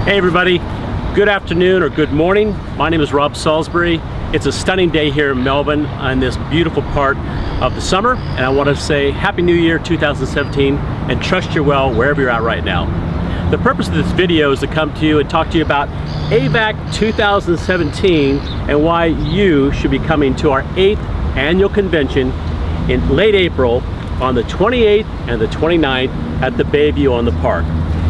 Hey everybody, good afternoon or good morning. My name is Rob Salisbury. It's a stunning day here in Melbourne on this beautiful part of the summer, and I want to say Happy New Year 2017 and trust you're well wherever you're at right now. The purpose of this video is to come to you and talk to you about AVAC 2017 and why you should be coming to our 8th annual convention in late April on the 28th and the 29th at the Bayview on the Park.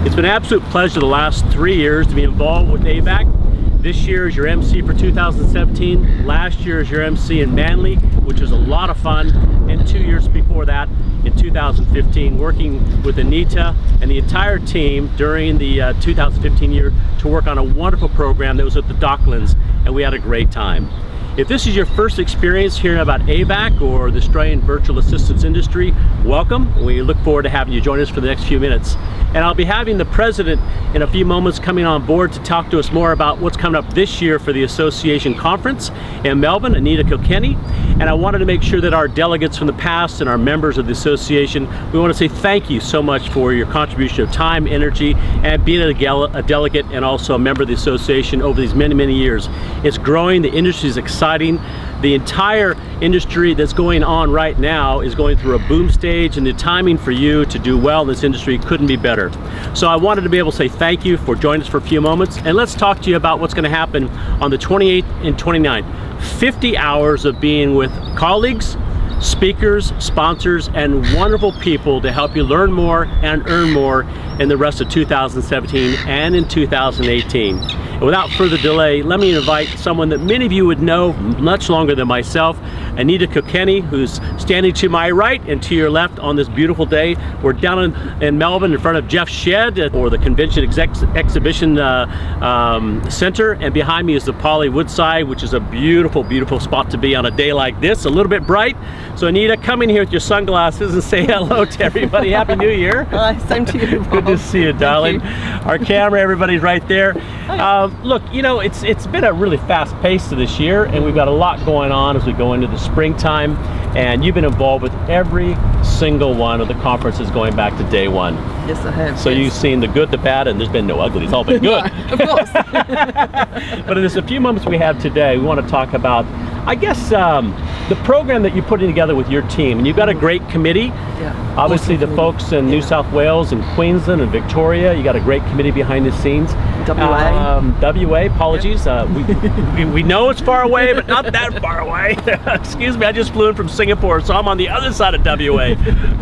It's been an absolute pleasure the last 3 years to be involved with AVAC. This year is your MC for 2017. Last year is your MC in Manly, which was a lot of fun. And 2 years before that, in 2015, working with Anita and the entire team during the 2015 year to work on a wonderful program that was at the Docklands, and we had a great time. If this is your first experience hearing about AVAC or the Australian virtual assistance industry, welcome. We look forward to having you join us for the next few minutes. And I'll be having the president in a few moments coming on board to talk to us more about what's coming up this year for the association conference in Melbourne, Anita Kilkenny. And I wanted to make sure that our delegates from the past and our members of the association, we want to say thank you so much for your contribution of time, energy, and being a delegate and also a member of the association over these many, many years. It's growing, the industry is exciting. The entire industry that's going on right now is going through a boom stage, and the timing for you to do well in this industry couldn't be better. So I wanted to be able to say thank you for joining us for a few moments, and let's talk to you about what's going to happen on the 28th and 29th. 50 hours of being with colleagues, speakers, sponsors, and wonderful people to help you learn more and earn more in the rest of 2017 and in 2018. And without further delay, let me invite someone that many of you would know much longer than myself, Anita Kilkenny, who's standing to my right and to your left on this beautiful day. We're down in Melbourne in front of Jeff's Shed or the Convention Exhibition Center, and behind me is the Poly Woodside, which is a beautiful, beautiful spot to be on a day like this, a little bit bright. So Anita, come in here with your sunglasses and say hello to everybody. Happy New Year. Hi, same to you, Rob. Good to see you, darling. Our camera, everybody's right there. Look, you know, it's been a really fast pace to this year, and we've got a lot going on as we go into the springtime, and you've been involved with every single one of the conferences going back to day one. Yes, I have. So You've seen the good, the bad, and there's been no ugly. It's all been good. Of course. But in this a few moments we have today, we want to talk about, I guess, the program that you're putting together with your team. And you've got a great committee. Yeah. Obviously, awesome. The folks in New South Wales and Queensland and Victoria, you got a great committee behind the scenes. WA, apologies. Yep. We know it's far away, but not that far away. Excuse me, I just flew in from Singapore, so I'm on the other side of WA.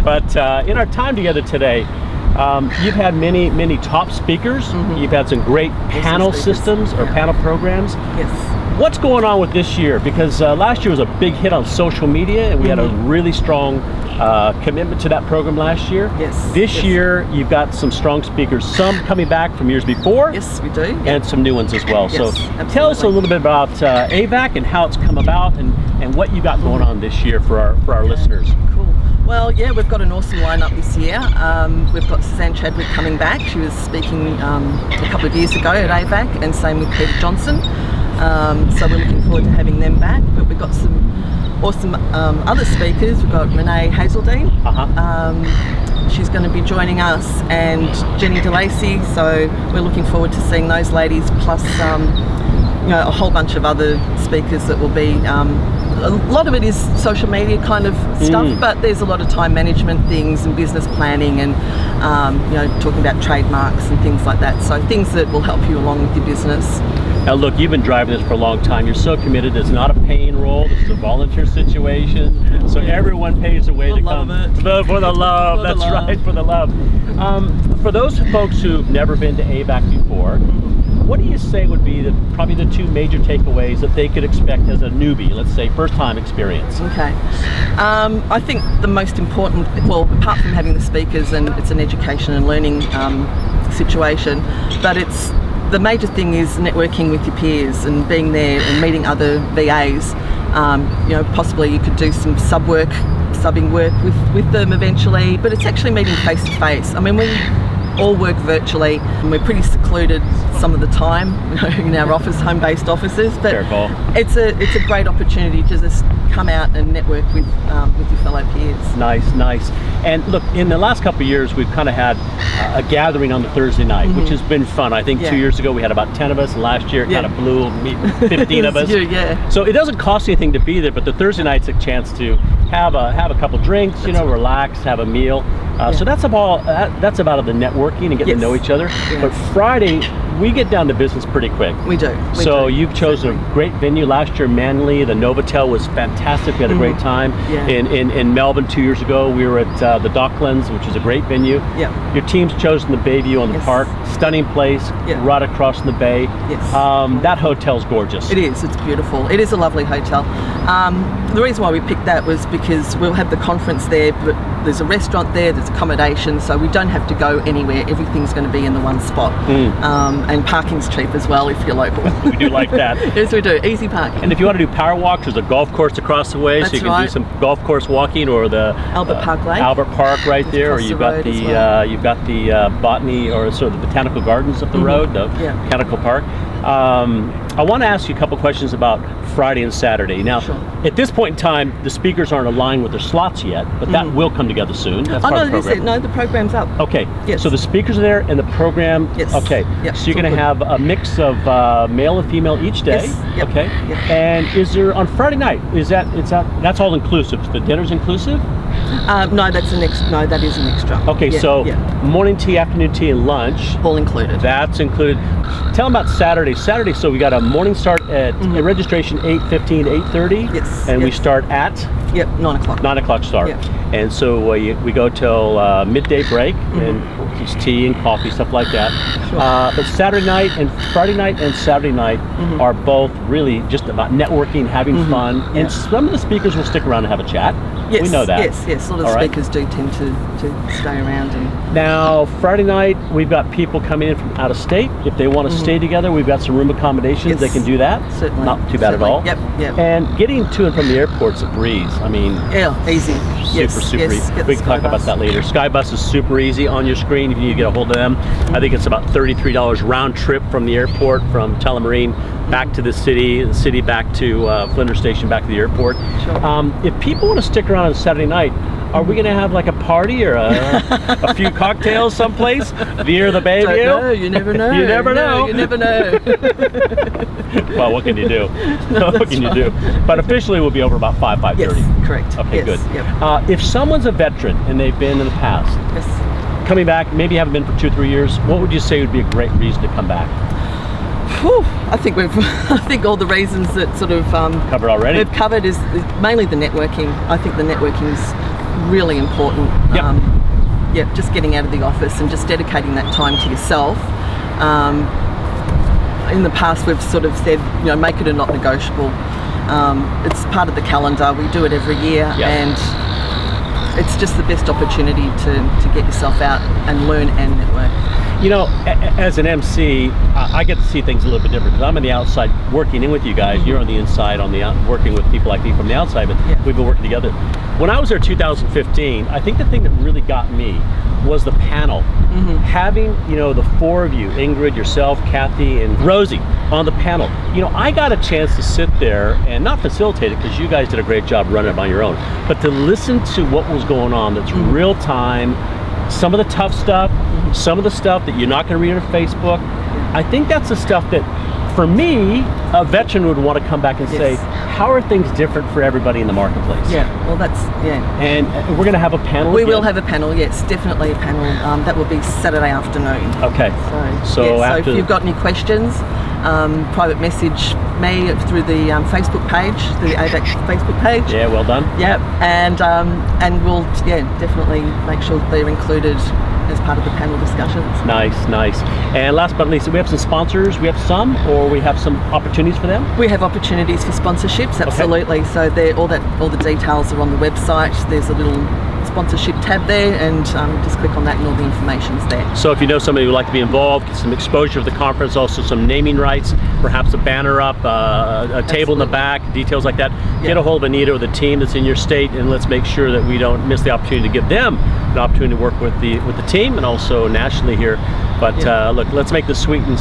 But in our time together today, you've had many top speakers. Mm-hmm. You've had some great panel systems or panel programs. Yes. What's going on with this year? Because last year was a big hit on social media, and we had a really strong commitment to that program last year. Yes. This year, you've got some strong speakers, some coming back from years before. Yes, we do. And some new ones as well. Yes, so absolutely. Tell us a little bit about AVAC and how it's come about and what you got going on this year for our listeners. Cool. Well, yeah, we've got an awesome lineup this year. We've got Suzanne Chadwick coming back. She was speaking a couple of years ago at AVAC, and same with Peter Johnson. So we're looking forward to having them back. But we've got some awesome other speakers. We've got Renee Hazeldine. She's going to be joining us, and Jenny DeLacy. So we're looking forward to seeing those ladies, plus you know, a whole bunch of other speakers that will be. A lot of it is social media kind of stuff, but there's a lot of time management things and business planning and you know, talking about trademarks and things like that. So things that will help you along with your business. Now look, you've been driving this for a long time. You're so committed. It's not a paying role. This is a volunteer situation. So everyone pays their way to come. For the love. That's right, for the love. For those folks who've never been to AVAC before, what do you say would be probably the two major takeaways that they could expect as a newbie, let's say first time experience? Okay. I think the most important, well, apart from having the speakers, and it's an education and learning situation, but the major thing is networking with your peers and being there and meeting other VAs. You know, possibly you could do some subbing work with them eventually, but it's actually meeting face to face. I mean, we all work virtually and we're pretty secluded some of the time in our home-based offices, but it's a great opportunity to just come out and network with your fellow peers. Nice. And look, in the last couple of years, we've kind of had a gathering on the Thursday night, which has been fun. I think 2 years ago we had about 10 of us, and last year it kind of blew 15 of us. Yeah. So it doesn't cost anything to be there, but the Thursday night's a chance to have a couple drinks, relax, have a meal. So that's about the networking and getting to know each other. Yeah. But Friday, we get down to business pretty quick. We do. So you've chosen a great venue. Last year, Manly, the Novotel was fantastic. We had a great time. Yeah. In Melbourne 2 years ago, we were at the Docklands, which is a great venue. Yeah. Your team's chosen the Bayview on the park. Stunning place, right across from the bay. Yes. That hotel's gorgeous. It is. It's beautiful. It is a lovely hotel. The reason why we picked that was because we'll have the conference there, but there's a restaurant there, there's accommodation, so we don't have to go anywhere. Everything's going to be in the one spot. And parking's cheap as well if you're local. We do like that. Yes, we do. Easy parking. And if you want to do power walks, there's a golf course across the way, so you can do some golf course walking, or the Albert Park Lake. Albert Park right there, or you've got the botany, or sort of the botanical gardens up the road, the botanical park. I want to ask you a couple questions about Friday and Saturday. Now, at this point in time, the speakers aren't aligned with their slots yet, but that will come together soon. That's part of the program. No, the program's up. Okay. Yes. So the speakers are there, and the program. Yes. Okay. Yep. So you're going to have a mix of male and female each day. Yes. Yep. Okay. Yep. And is there on Friday night? That's all inclusive? The dinner's inclusive? No, that is an extra. Okay. Morning tea, afternoon tea, and lunch. All included. That's included. Tell them about Saturday. So we got a morning start at registration 8:15, 8:30. Yes. And we start at 9 o'clock. 9 o'clock start. Yep. And so we go till midday break, and it's tea and coffee, stuff like that. Sure. But Saturday night and Friday night and Saturday night are both really just about networking, having fun, and some of the speakers will stick around and have a chat. Yes, we know that. Yes. A lot of speakers do tend to stay around. Now, Friday night, we've got people coming in from out of state. If they want to stay together, we've got some room accommodations. They can do that. Certainly. Not too bad at all. Yep. And getting to and from the airport's a breeze. I mean, easy. Super easy. We can talk about that later. Skybus is super easy on your screen if you need to get a hold of them. I think it's about $33 round trip from the airport, from Tullamarine back to the city back to Flinders Station, back to the airport. Sure. If people want to stick around on Saturday night, are we going to have like a party or a few cocktails someplace near the Bayview? No, you never know. You never know. You never know. Well, what can you do? What can you do? But officially, we'll be over about 5:30. Yes, correct. Okay, good. Yep. If someone's a veteran and they've been in the past, coming back, maybe haven't been for 2 or 3 years, what would you say would be a great reason to come back? I think all the reasons that sort of covered already. We've covered is mainly the networking. I think the networking is really important. Just getting out of the office and just dedicating that time to yourself. In the past, we've sort of said, make it a not negotiable. It's part of the calendar. We do it every year, and it's just the best opportunity to get yourself out and learn and network. As an MC, I get to see things a little bit different because I'm on the outside working in with you guys. You're on the inside, working with people like me from the outside, but we've been working together. When I was there in 2015, I think the thing that really got me was the panel. Having, the four of you, Ingrid, yourself, Kathy, and Rosie, on the panel. I got a chance to sit there and not facilitate it because you guys did a great job running it on your own, but to listen to what was going on that's real time, some of the tough stuff, some of the stuff that you're not going to read on Facebook. I think that's the stuff that, for me, a veteran would want to come back and say, how are things different for everybody in the marketplace? And we're going to have a panel. We will have a panel, yes, definitely a panel. That will be Saturday afternoon. Okay. So if you've got any questions, private message me through the Facebook page, the AVAC Facebook page. Yeah, well done. Yep, and we'll definitely make sure they're included as part of the panel discussions. Nice. And last but not least, we have some sponsors. We have some, or we have some opportunities for them? We have opportunities for sponsorships, absolutely. Okay. So all the details are on the website. There's a little sponsorship tab there, and just click on that and all the information's there. So if you know somebody who would like to be involved, get some exposure of the conference, also some naming rights, perhaps a banner up, a table in the back, details like that, get a hold of Anita or the team that's in your state, and let's make sure that we don't miss the opportunity to give them an opportunity to work with the team and also nationally here But Yeah. look, let's make this sweet and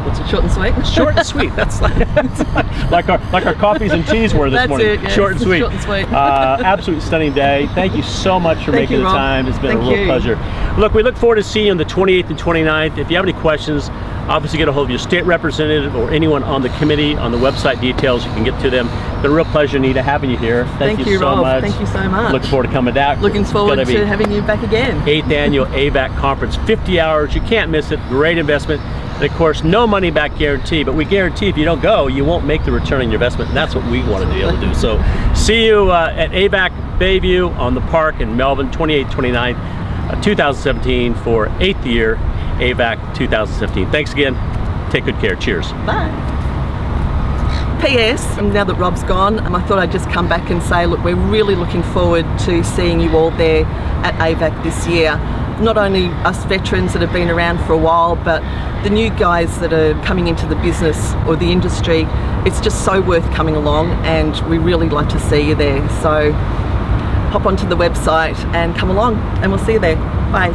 what's it? Short and sweet. Short and sweet. That's like our coffees and teas were this That's morning. it, yes. Short and sweet. Short and sweet. Absolutely stunning day. Thank you so much for Thank making you, the Rob. time. It's been Thank a real you. pleasure. Look, we look forward to seeing you on the 28th and 29th. If you have any questions, obviously get a hold of your state representative or anyone on the committee. On the website details, you can get to them. It's been a real pleasure, Anita, having you here. Thank you so Rob. much. Thank you so much. Looking forward to coming back. Looking It's forward gonna be to having you back again. 8th annual AVAC conference, 50 hours. You can't miss it. Great investment. And of course, no money back guarantee, but we guarantee if you don't go, you won't make the return on your investment. And that's what we want to be able to do. So see you at AVAC Bayview on the park in Melbourne, 28th, 29th, 2017 for 8th year AVAC 2017. Thanks again. Take good care. Cheers. Bye. P.S. Now that Rob's gone, I thought I'd just come back and say, look, we're really looking forward to seeing you all there at AVAC this year. Not only us veterans that have been around for a while, but the new guys that are coming into the business or the industry. It's just so worth coming along, and we really like to see you there. So hop onto the website and come along, and we'll see you there. Bye.